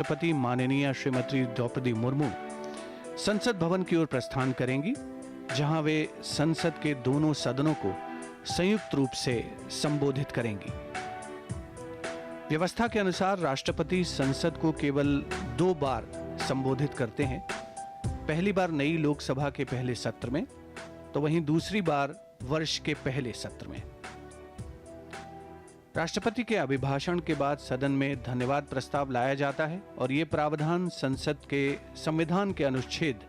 राष्ट्रपति माननीय श्रीमती द्रौपदी मुर्मू संसद भवन की ओर प्रस्थान करेंगी, जहां वे संसद के दोनों सदनों को संयुक्त रूप से संबोधित करेंगी। व्यवस्था के अनुसार राष्ट्रपति संसद को केवल 2 बार संबोधित करते हैं। पहली बार नई लोकसभा के पहले सत्र में, तो वहीं दूसरी बार वर्ष के पहले सत्र में। राष्ट्रपति के अभिभाषण के बाद सदन में धन्यवाद प्रस्ताव लाया जाता है और ये प्रावधान संसद के संविधान के अनुच्छेद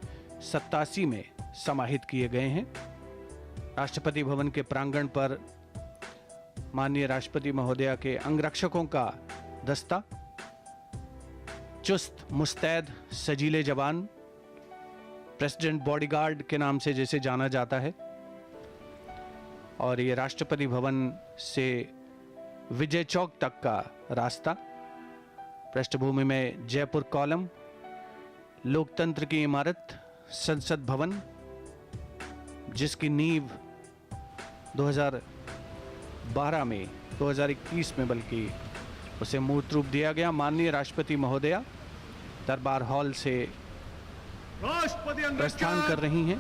87 में समाहित किए गए हैं। राष्ट्रपति भवन के प्रांगण पर माननीय राष्ट्रपति महोदया के अंगरक्षकों का दस्ता, चुस्त मुस्तैद सजीले जवान, प्रेसिडेंट बॉडीगार्ड के नाम से जैसे जाना जाता है, और ये राष्ट्रपति भवन से विजय चौक तक का रास्ता। पृष्ठभूमि में जयपुर कॉलम, लोकतंत्र की इमारत, संसद भवन, जिसकी नींव 2012 में 2021 में बल्कि उसे मूर्त रूप दिया गया। माननीय राष्ट्रपति महोदया दरबार हॉल से प्रस्थान कर रही हैं।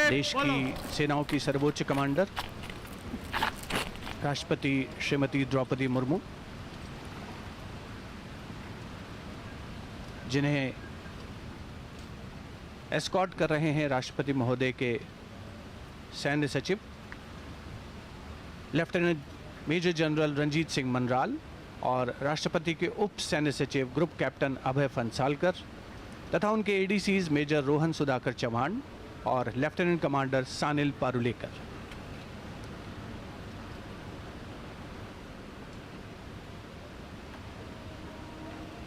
देश की सेनाओं की सर्वोच्च कमांडर राष्ट्रपति श्रीमती द्रौपदी मुर्मू, जिन्हें एस्कॉर्ट कर रहे हैं राष्ट्रपति महोदय के सैन्य सचिव lieutenant major general Ranjit Singh Manral और राष्ट्रपति के उप सैन्य सचिव ग्रुप कैप्टन अभय फंसालकर तथा उनके एडीसीज मेजर रोहन सुधाकर चौहान और lieutenant commander Sanil Parulekar.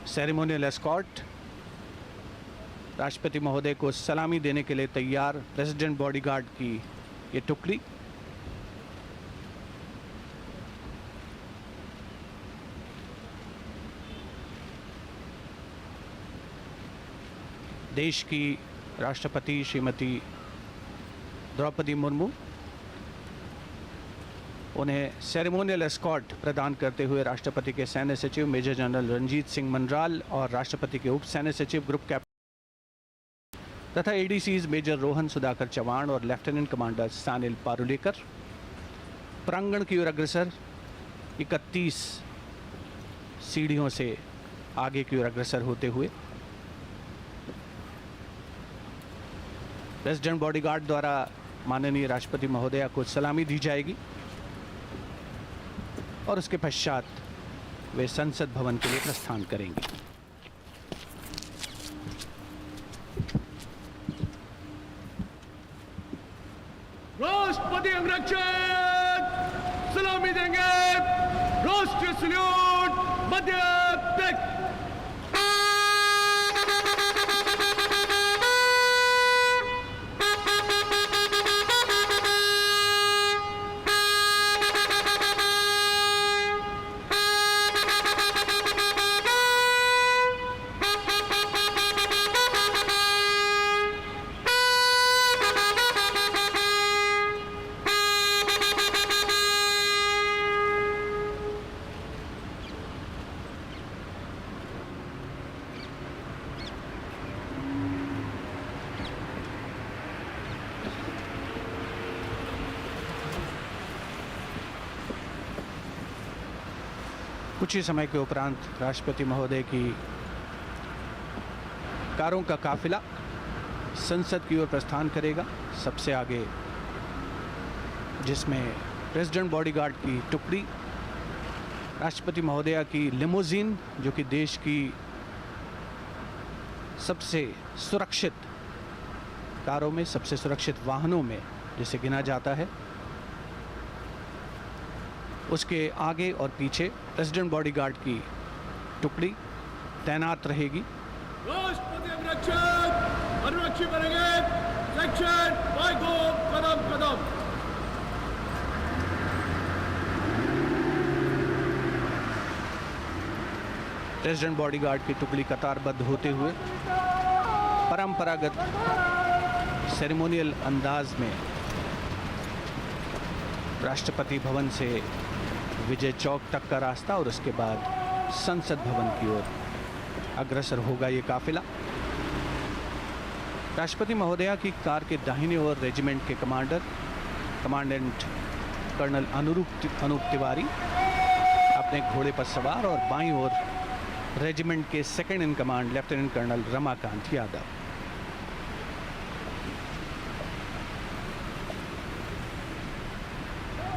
Ceremonial escort राष्ट्रपति महोदय को सलामी देने के लिए तैयार प्रेसिडेंट बॉडीगार्ड की ये टुकड़ी देश की राष्ट्रपति श्रीमती द्रौपदी मुर्मू उन्हें सेरेमोनियल एस्कॉर्ट प्रदान करते हुए राष्ट्रपति के सैन्य सचिव मेजर जनरल रंजीत सिंह मनराल और राष्ट्रपति के उप सैन्य सचिव ग्रुप कैप्टन तथा एडीसीज मेजर रोहन सुधाकर चौहान और लेफ्टिनेंट कमांडर सानिल पारुलेकर प्रांगण की ओर अग्रसर 31 सीढ़ियों से आगे की ओर अग्रसर होते हुए प्रेसिडेंट बॉडीगार्ड द्वारा माननीय राष्ट्रपति महोदया को सलामी दी जाएगी और उसके पश्चात वे संसद भवन के लिए प्रस्थान करेंगे। राष्ट्रपति अंगरक्षक सलामी देंगे। राष्ट्रीय सल्यूट मध्य तक। कुछ ही समय के उपरांत राष्ट्रपति महोदय की कारों का काफिला संसद की ओर प्रस्थान करेगा। सबसे आगे, जिसमें प्रेसिडेंट बॉडीगार्ड की टुकड़ी, राष्ट्रपति महोदया की लिमोजीन, जो कि देश की सबसे सुरक्षित कारों में, सबसे सुरक्षित वाहनों में जिसे गिना जाता है, उसके आगे और पीछे प्रेसिडेंट बॉडीगार्ड की टुकड़ी तैनात रहेगी। राष्ट्रपति अंगरक्षक अनुरक्षी बनेंगे। Section by go Kadam Kadam. President bodyguard की टुकड़ी कतारबद्ध होते हुए परंपरागत सेरेमोनियल अंदाज में राष्ट्रपति भवन से विजय चौक तक का रास्ता और उसके बाद संसद भवन की ओर अग्रसर होगा ये काफिला। राष्ट्रपति महोदया की कार के दाहिनी ओर रेजिमेंट के कमांडेंट कर्नल अनूप तिवारी अपने घोड़े पर सवार और बाईं ओर रेजिमेंट के second in command lieutenant colonel Ramakant Yadav.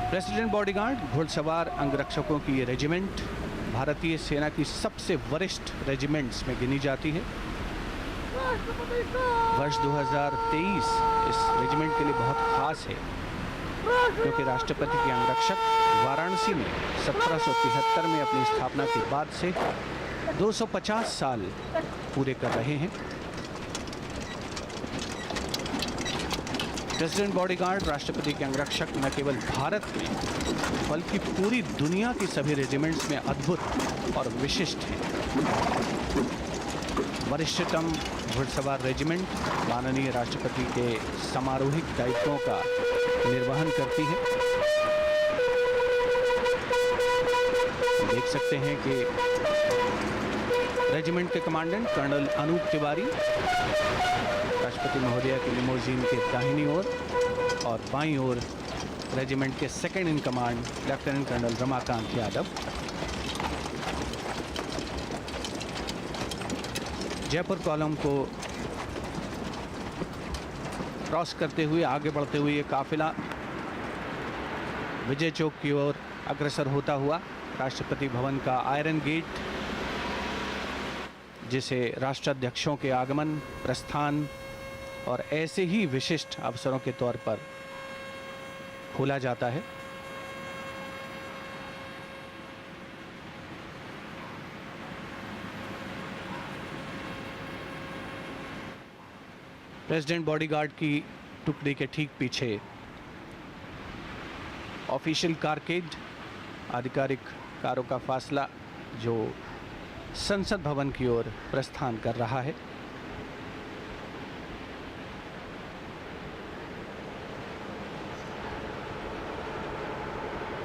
President bodyguard घुड़सवार अंगरक्षकों की ये रेजिमेंट भारतीय सेना की सबसे वरिष्ठ रेजिमेंट्स में गिनी जाती है। वर्ष 2023 इस रेजिमेंट के लिए बहुत खास है क्योंकि राष्ट्रपति के अंगरक्षक वाराणसी में 1773 में अपनी स्थापना के बाद से 250 साल पूरे कर रहे हैं। प्रेसिडेंट बॉडीगार्ड राष्ट्रपति के अंगरक्षक न केवल भारत में बल्कि पूरी दुनिया की सभी रेजिमेंट्स में अद्भुत और विशिष्ट हैं। वरिष्ठतम घुड़सवार रेजिमेंट माननीय राष्ट्रपति के समारोहिक दायित्वों का निर्वहन करती है। देख सकते हैं कि रेजिमेंट के कमांडेंट कर्नल अनूप तिवारी राष्ट्रपति महोदया की लिमोजीन के दाहिनी ओर और बाईं ओर रेजिमेंट के second in command lieutenant colonel Ramakant Yadav. Jaipur column को क्रॉस करते हुए आगे बढ़ते हुए ये काफिला विजय चौक की ओर अग्रसर होता हुआ राष्ट्रपति भवन का आयरन गेट, जिसे राष्ट्राध्यक्षों के आगमन, प्रस्थान और ऐसे ही विशिष्ट अवसरों के तौर पर खोला जाता है। प्रेसिडेंट बॉडीगार्ड की टुकड़ी के ठीक पीछे ऑफिशियल कारकेड, आधिकारिक कारों का फासला जो संसद भवन की ओर प्रस्थान कर रहा है।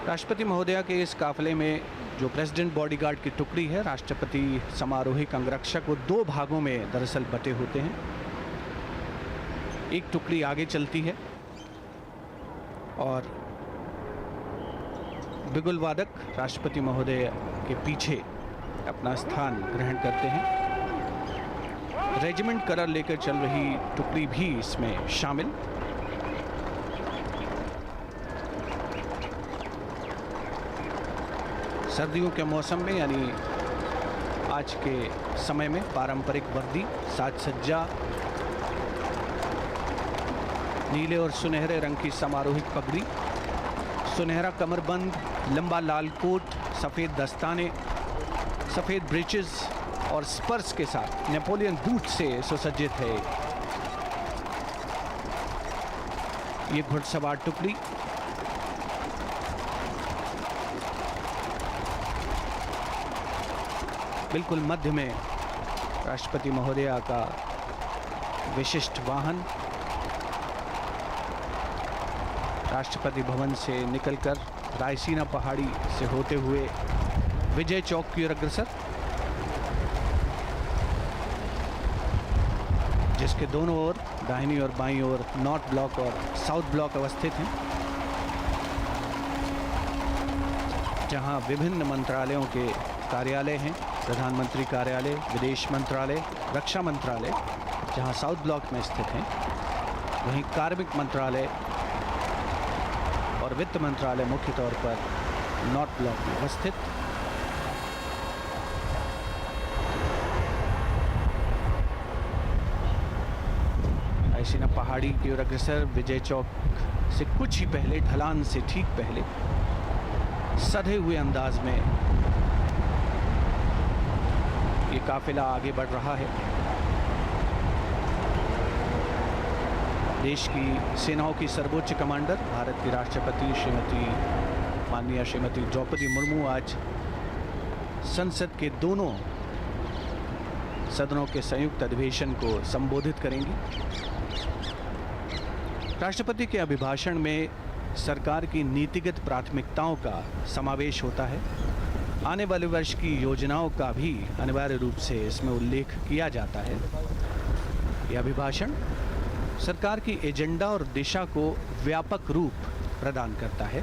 राष्ट्रपति महोदया के इस काफिले में जो प्रेसिडेंट बॉडीगार्ड की टुकड़ी है, राष्ट्रपति समारोहिक अंगरक्षक, वो दो भागों में दरअसल बटे होते हैं। एक टुकड़ी आगे चलती है और बिगुल वादक राष्ट्रपति महोदय के पीछे अपना स्थान ग्रहण करते हैं। रेजिमेंट कलर लेकर चल रही टुकड़ी भी इसमें शामिल। सर्दियों के मौसम में यानी आज के समय में पारंपरिक वर्दी, साज सज्जा, नीले और सुनहरे रंग की समारोहिक पगड़ी, सुनहरा कमरबंद, लंबा लाल कोट, सफ़ेद दस्ताने, सफ़ेद ब्रीचेस और स्पर्स के साथ नेपोलियन बूट से सुसज्जित है ये घुड़सवार टुकड़ी। बिल्कुल मध्य में राष्ट्रपति महोदया का विशिष्ट वाहन राष्ट्रपति भवन से निकलकर रायसीना पहाड़ी से होते हुए विजय चौक की ओर अग्रसर, जिसके दोनों ओर दाहिनी और बाईं ओर नॉर्थ ब्लॉक और साउथ ब्लॉक अवस्थित हैं, जहां विभिन्न मंत्रालयों के कार्यालय हैं। प्रधानमंत्री कार्यालय, विदेश मंत्रालय, रक्षा मंत्रालय जहां साउथ ब्लॉक में स्थित हैं, वहीं कार्मिक मंत्रालय और वित्त मंत्रालय मुख्य तौर पर नॉर्थ ब्लॉक में अवस्थित। रायसीना पहाड़ी की ओर अग्रसर विजय चौक से कुछ ही पहले, ढलान से ठीक पहले, सधे हुए अंदाज में ये काफिला आगे बढ़ रहा है। देश की सेनाओं की सर्वोच्च कमांडर, भारत की राष्ट्रपति माननीय श्रीमती द्रौपदी मुर्मू आज संसद के दोनों सदनों के संयुक्त अधिवेशन को संबोधित करेंगी। राष्ट्रपति के अभिभाषण में सरकार की नीतिगत प्राथमिकताओं का समावेश होता है। आने वाले वर्ष की योजनाओं का भी अनिवार्य रूप से इसमें उल्लेख किया जाता है। यह अभिभाषण सरकार की एजेंडा और दिशा को व्यापक रूप प्रदान करता है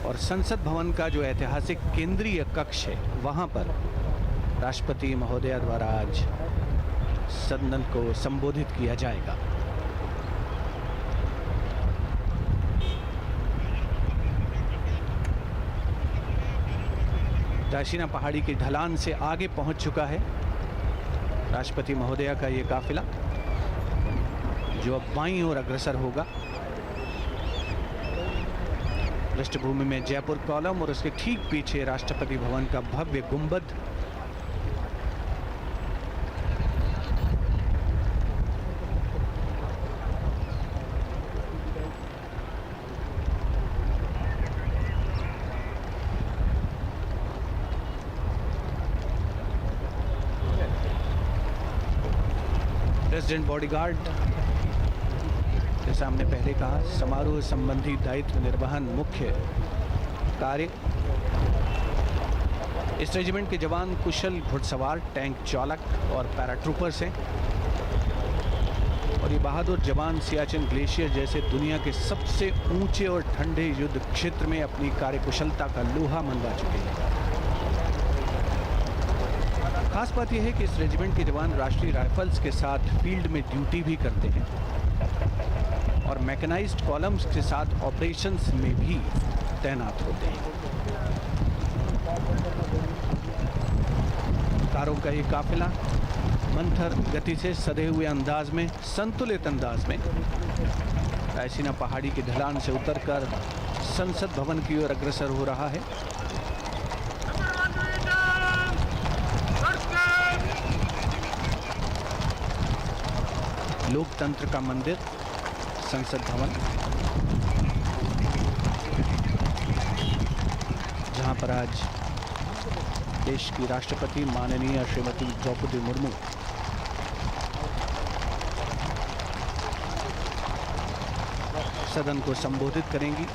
और संसद भवन का जो ऐतिहासिक केंद्रीय कक्ष है वहां पर राष्ट्रपति महोदया द्वारा आज सदन को संबोधित किया जाएगा। दाशिना पहाड़ी की ढलान से आगे पहुंच चुका है राष्ट्रपति महोदया का ये काफिला, जो अब बाईं ओर अग्रसर होगा। पृष्ठभूमि में जयपुर कॉलम और उसके ठीक पीछे राष्ट्रपति भवन का भव्य गुंबद। प्रेसिडेंट बॉडीगार्ड के सामने पहले कहा समारोह संबंधी दायित्व निर्वहन मुख्य कार्य। इस रेजिमेंट के जवान कुशल घुड़सवार, टैंक चालक और पैराट्रूपर्स हैं और ये बहादुर जवान सियाचिन ग्लेशियर जैसे दुनिया के सबसे ऊंचे और ठंडे युद्ध क्षेत्र में अपनी कार्यकुशलता का लोहा मनवा चुके हैं। खास बात यह है कि इस रेजिमेंट के जवान राष्ट्रीय राइफल्स के साथ फील्ड में ड्यूटी भी करते हैं और मैकेनाइज्ड कॉलम्स के साथ ऑपरेशंस में भी तैनात होते हैं। कारों का ये काफिला मंथर गति से सधे हुए अंदाज में, संतुलित अंदाज में दाशिना पहाड़ी की ढलान से उतरकर संसद भवन की ओर अग्रसर हो रहा है। लोकतंत्र का मंदिर संसद भवन, जहां पर आज देश की राष्ट्रपति माननीय श्रीमती द्रौपदी मुर्मू सदन को संबोधित करेंगी।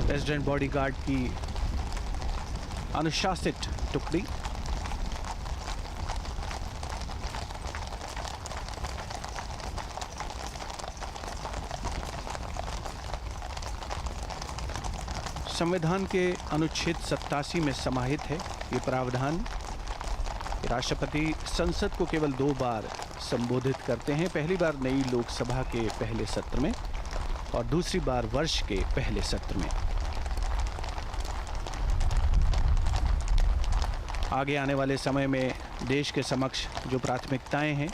प्रेसिडेंट बॉडीगार्ड की अनुशासित टुकड़ी संविधान के अनुच्छेद 87 में समाहित है ये प्रावधान कि राष्ट्रपति संसद को केवल 2 बार संबोधित करते हैं। पहली बार नई लोकसभा के पहले सत्र में और दूसरी बार वर्ष के पहले सत्र में। आगे आने वाले समय में देश के समक्ष जो प्राथमिकताएं हैं,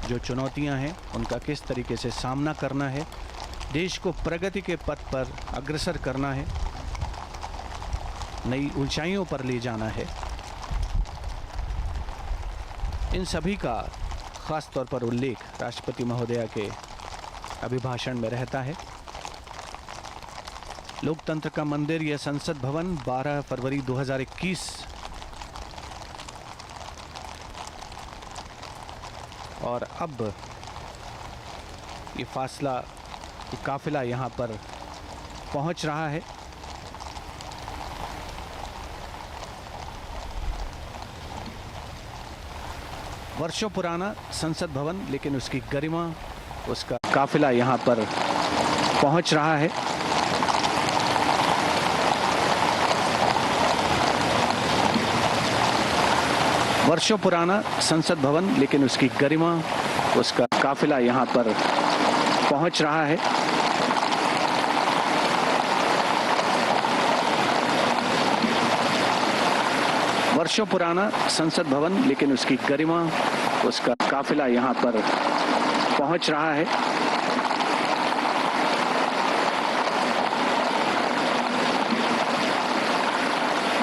जो चुनौतियां हैं, उनका किस तरीके से सामना करना है, देश को प्रगति के पथ पर अग्रसर करना है, नई ऊंचाइयों पर ले जाना है, इन सभी का खास तौर पर उल्लेख राष्ट्रपति महोदया के अभिभाषण में रहता है। लोकतंत्र का मंदिर यह संसद भवन 12 फरवरी 2021 और अब ये काफिला यहाँ पर पहुँच रहा है। वर्षों पुराना संसद भवन, लेकिन उसकी गरिमा, उसका काफिला यहाँ पर पहुँच रहा है। वर्षों पुराना संसद भवन, लेकिन उसकी गरिमा, उसका काफिला यहाँ पर पहुँच रहा है। वर्षों पुराना संसद भवन, लेकिन उसकी गरिमा, उसका काफिला यहाँ पर पहुँच रहा है।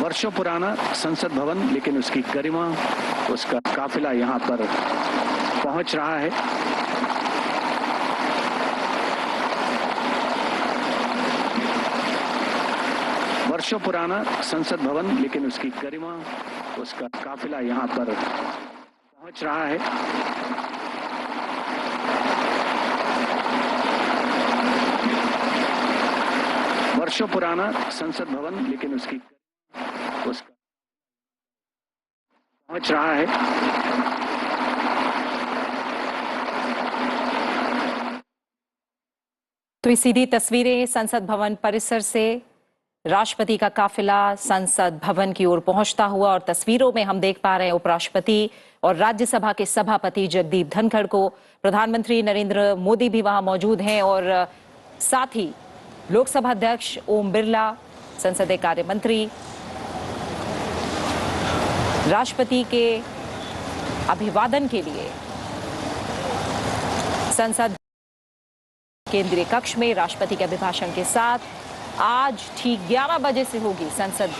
वर्षों पुराना संसद भवन, लेकिन उसकी गरिमा, उसका काफिला यहाँ पर पहुँच रहा है। वर्षों पुराना संसद भवन, लेकिन उसकी गरिमा, उसका काफिला यहाँ पर पहुंच रहा है। वर्षों पुराना संसद भवन, लेकिन उसका पहुंच रहा है। तो ये सीधी तस्वीरें संसद भवन परिसर से राष्ट्रपति का काफिला संसद भवन की ओर पहुंचता हुआ, और तस्वीरों में हम देख पा रहे हैं उपराष्ट्रपति और राज्यसभा के सभापति जगदीप धनखड़ को। प्रधानमंत्री नरेंद्र मोदी भी वहां मौजूद हैं और साथ ही लोकसभा अध्यक्ष ओम बिरला, संसदीय कार्य मंत्री, राष्ट्रपति के अभिवादन के लिए संसद केंद्रीय कक्ष में राष्ट्रपति के अभिभाषण के साथ आज ठीक 11 बजे से होगी संसद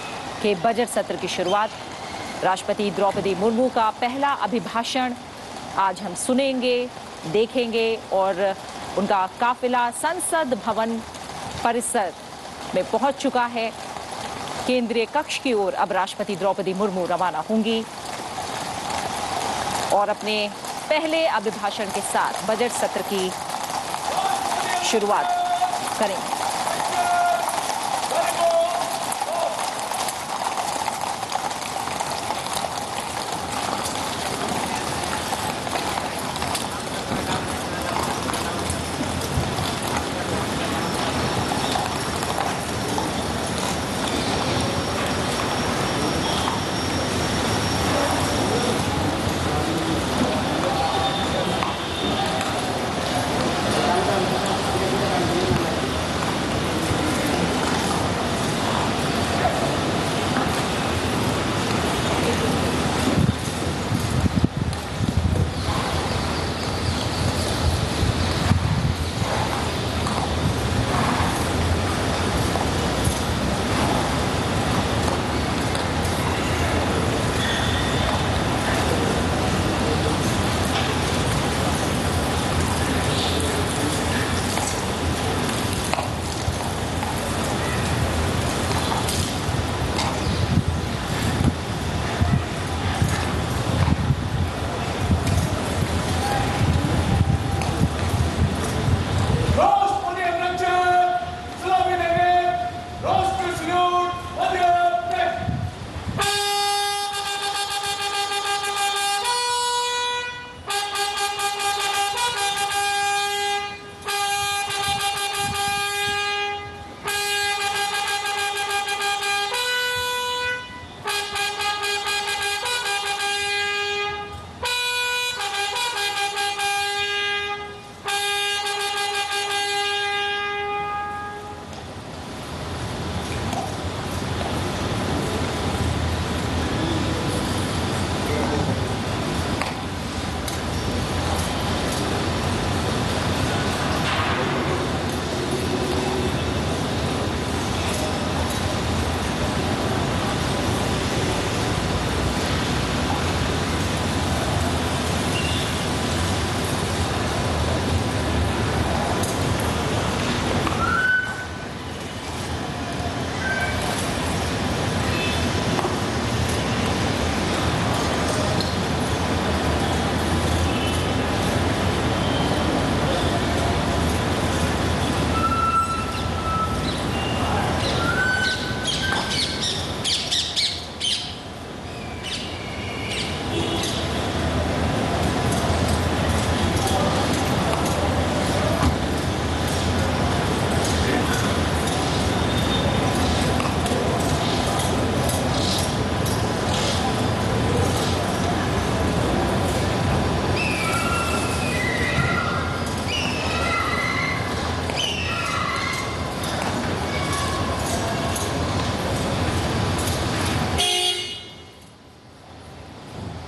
के बजट सत्र की शुरुआत। राष्ट्रपति द्रौपदी मुर्मू का पहला अभिभाषण आज हम सुनेंगे, देखेंगे, और उनका काफिला संसद भवन परिसर में पहुंच चुका है। केंद्रीय कक्ष की ओर अब राष्ट्रपति द्रौपदी मुर्मू रवाना होंगी और अपने पहले अभिभाषण के साथ बजट सत्र की शुरुआत करेंगे।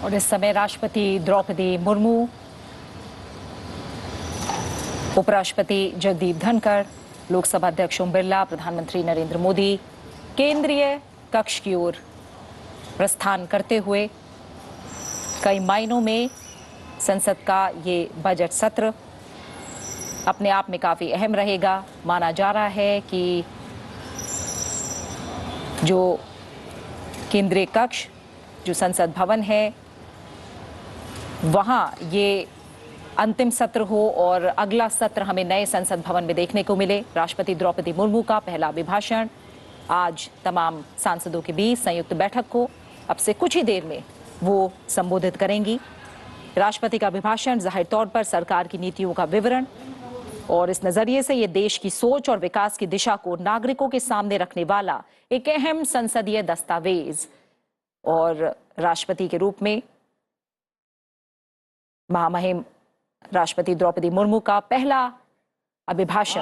और इस समय राष्ट्रपति द्रौपदी मुर्मू, उपराष्ट्रपति जगदीप धनखड़, लोकसभा अध्यक्ष ओम बिरला, प्रधानमंत्री नरेंद्र मोदी केंद्रीय कक्ष की ओर प्रस्थान करते हुए कई मायनों में संसद का ये बजट सत्र अपने आप में काफी अहम रहेगा। माना जा रहा है कि जो केंद्रीय कक्ष जो संसद भवन है वहां ये अंतिम सत्र हो और अगला सत्र हमें नए संसद भवन में देखने को मिले। राष्ट्रपति द्रौपदी मुर्मू का पहला अभिभाषण आज तमाम सांसदों के बीच संयुक्त बैठक को अब से कुछ ही देर में वो संबोधित करेंगी। राष्ट्रपति का अभिभाषण जाहिर तौर पर सरकार की नीतियों का विवरण और इस नजरिए से ये देश की सोच और विकास की दिशा को नागरिकों के सामने रखने वाला एक अहम संसदीय दस्तावेज और राष्ट्रपति के रूप में महामहिम राष्ट्रपति द्रौपदी मुर्मू का पहला अभिभाषण